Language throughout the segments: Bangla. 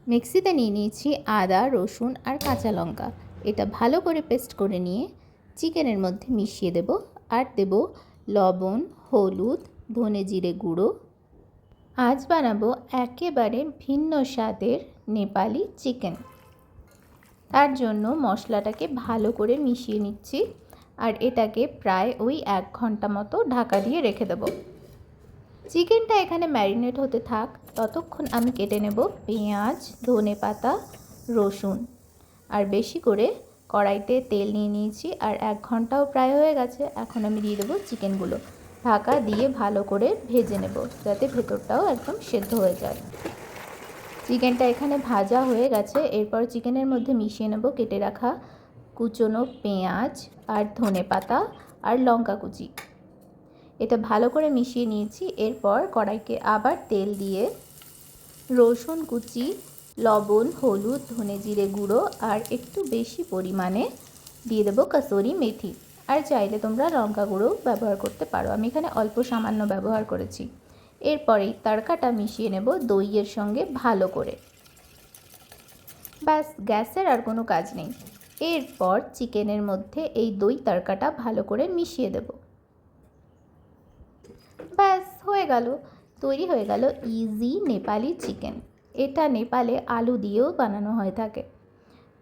মিক্সিতে নিয়ে নিয়েছি আদা, রসুন আর কাঁচা লঙ্কা। এটা ভালো করে পেস্ট করে নিয়ে চিকেনের মধ্যে মিশিয়ে দেব। আর দেব লবণ, হলুদ, ধনে জিরে গুঁড়ো। আজ বানাবো একেবারে ভিন্ন স্বাদের নেপালি চিকেন। তার জন্য মশলাটাকে ভালো করে মিশিয়ে নিচ্ছি আর এটাকে প্রায় ওই 1 ঘন্টা মতো ঢাকা দিয়ে রেখে দেব। চিকেনটা এখানে ম্যারিনেট হতে থাক, ততক্ষণ আমি কেটে নেব পেঁয়াজ, ধনেপাতা, রসুন। আর বেশি করে কড়াইতে তেল নিয়ে নিয়েছি আর 1 ঘন্টাও প্রায় হয়ে গেছে। এখন আমি দিয়ে দেবো চিকেনগুলো। ঢাকা দিয়ে ভালো করে ভেজে নেব যাতে ভেতরটাও একদম সেদ্ধ হয়ে যায়। চিকেনটা এখানে ভাজা হয়ে গেছে। এরপর চিকেনের মধ্যে মিশিয়ে নেব কেটে রাখা কুচনো পেঁয়াজ আর ধনেপাতা আর লঙ্কা কুচি। এটা ভালো করে মিশিয়ে নিয়েছি। এরপর কড়াইকে আবার তেল দিয়ে রসুন কুচি, লবণ, হলুদ, ধনে জিরে গুঁড়ো আর একটু বেশি পরিমাণে দিয়ে দেবো কাসুরি মেথি। আর চাইলে তোমরা লঙ্কা গুঁড়ো ব্যবহার করতে পারো, আমি এখানে অল্প সামান্য ব্যবহার করেছি। এরপরেই তড়কাটা মিশিয়ে নেব দইয়ের সঙ্গে ভালো করে। ব্যাস, গ্যাসের আর কোনো কাজ নেই। এরপর চিকেনের মধ্যে এই দই তড়কাটা ভালো করে মিশিয়ে দেব। ব্যাস হয়ে গেল, তৈরি হয়ে গেল ইজি নেপালি চিকেন। এটা নেপালে আলু দিয়েও বানানো হয়ে থাকে।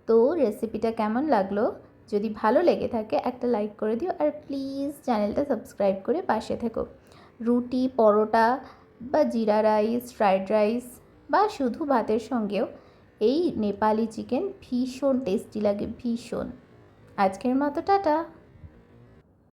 তো রেসিপিটা কেমন লাগলো? যদি ভালো লেগে থাকে একটা লাইক করে দিও আর প্লিজ চ্যানেলটা সাবস্ক্রাইব করে পাশে থেকো। রুটি, পরোটা বা জিরা রাইস, ফ্রাইড রাইস বা শুধু ভাতের সঙ্গেও এই নেপালি চিকেন ভীষণ টেস্টি লাগে, ভীষণ। আজকের মতো টাটা।